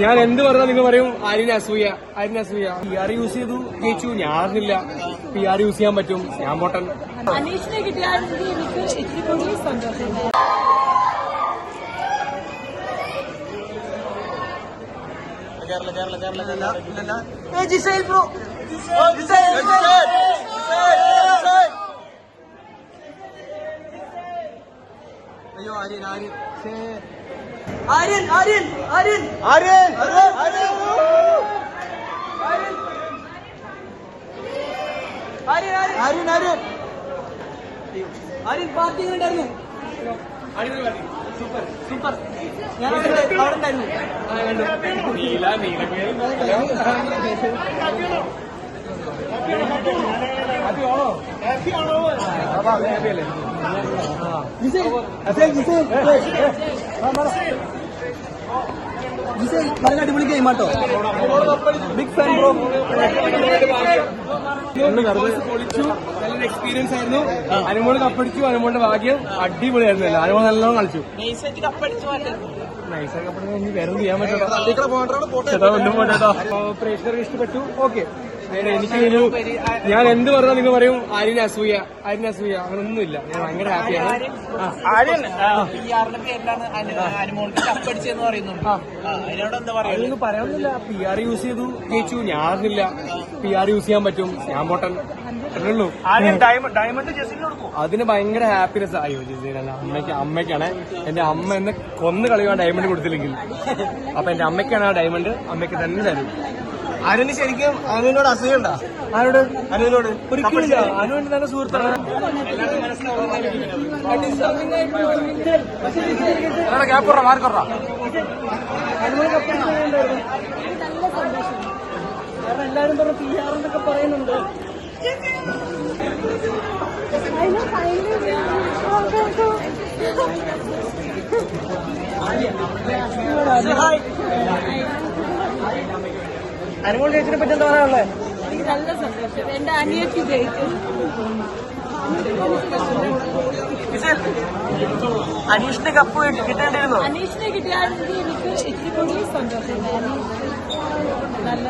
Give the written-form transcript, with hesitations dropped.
ഞാൻ എന്ത് പറഞ്ഞാൽ നിങ്ങൾ പറയും ആര്യന് അസൂയ PR യൂസ് ചെയ്തു ജയിച്ചു. ഞാൻ അറിഞ്ഞില്ല PR യൂസ് ചെയ്യാൻ പറ്റും. ഞാൻ പോട്ടൻ. അനീഷിനെ കിട്ടിയാണെങ്കിൽ എനിക്ക് ഇച്ചിരി കൂടി സന്തോഷം. അയ്യോ ആര്യൻ ആര്യൻ ആര്യൻ ആര്യൻ ആര്യൻ ആര്യൻ ആര്യൻ ആര്യൻ പാർട്ടി ഉണ്ടായിരുന്നു. Super super. ഞാൻ അവിടെ ഉണ്ടായിരുന്നു. വളരെ അടിപൊളി ഗെയിം ആട്ടോ. Big fan bro. പൊളിച്ചു. നല്ലൊരു എക്സ്പീരിയൻസ് ആയിരുന്നു. അനുമോള് കപ്പടിച്ചു. അനുമോളുടെ ഭാഗ്യം അടിപൊളിയായിരുന്നു. അനുമോൾ നല്ലോണം കളിച്ചു. നൈസായി കപ്പടിച്ചു. വേറെ ചെയ്യാൻ പറ്റോ. പ്രേക്ഷകർക്ക് ഇഷ്ടപ്പെട്ടു. ഓക്കെ. എനിക്ക് ഞാൻ എന്ത് പറഞ്ഞാൽ നിങ്ങൾ പറയും ആര്യന് അസൂയ അങ്ങനൊന്നുമില്ല. ഞാൻ ഭയങ്കര ഹാപ്പിയാണ്. അതൊന്നും പറയാനൊന്നുമില്ല. PR യൂസ് ചെയ്തു ജയിച്ചു. ഞാൻ അറിഞ്ഞില്ല PR യൂസ് ചെയ്യാൻ പറ്റും. ഞാൻ പോട്ടൻ ഉള്ളൂ. അതിന് ഭയങ്കര ഹാപ്പിനെസ്. അയ്യോ ജിസേനല്ല, അമ്മയ്ക്കാണ്. എന്റെ അമ്മ എന്നെ കൊന്നു കളയുവാൻ ഡയമണ്ട് കൊടുത്തില്ലെങ്കിൽ. അപ്പൊ എന്റെ അമ്മയ്ക്കാണ് ആ ഡയമണ്ട്. അമ്മയ്ക്ക് തന്നെ തരും. ആര്യന് ശരിക്കും അനുവിനോട് അസൂയുണ്ടോ? ആരോട്? അനുവിനോട് ഒരിക്കലില്ല. അനുവിന്റെ നല്ല സുഹൃത്താണ്. എല്ലാരും പറഞ്ഞ PR എന്നൊക്കെ പറയുന്നുണ്ട്. അനുമോൾ ചേച്ചിനെ പറ്റി എന്താ പറയാനുള്ളത്? എനിക്ക് നല്ല സന്തോഷം. എന്റെ അനിയത്തി ജയിച്ചു. അനീഷിന്റെ കപ്പ് കിട്ടേണ്ടിരുന്നു. അനീഷിനെ കിട്ടിയാണെങ്കിൽ എനിക്ക് ഇച്ചിരി കൂടി സന്തോഷം. നല്ല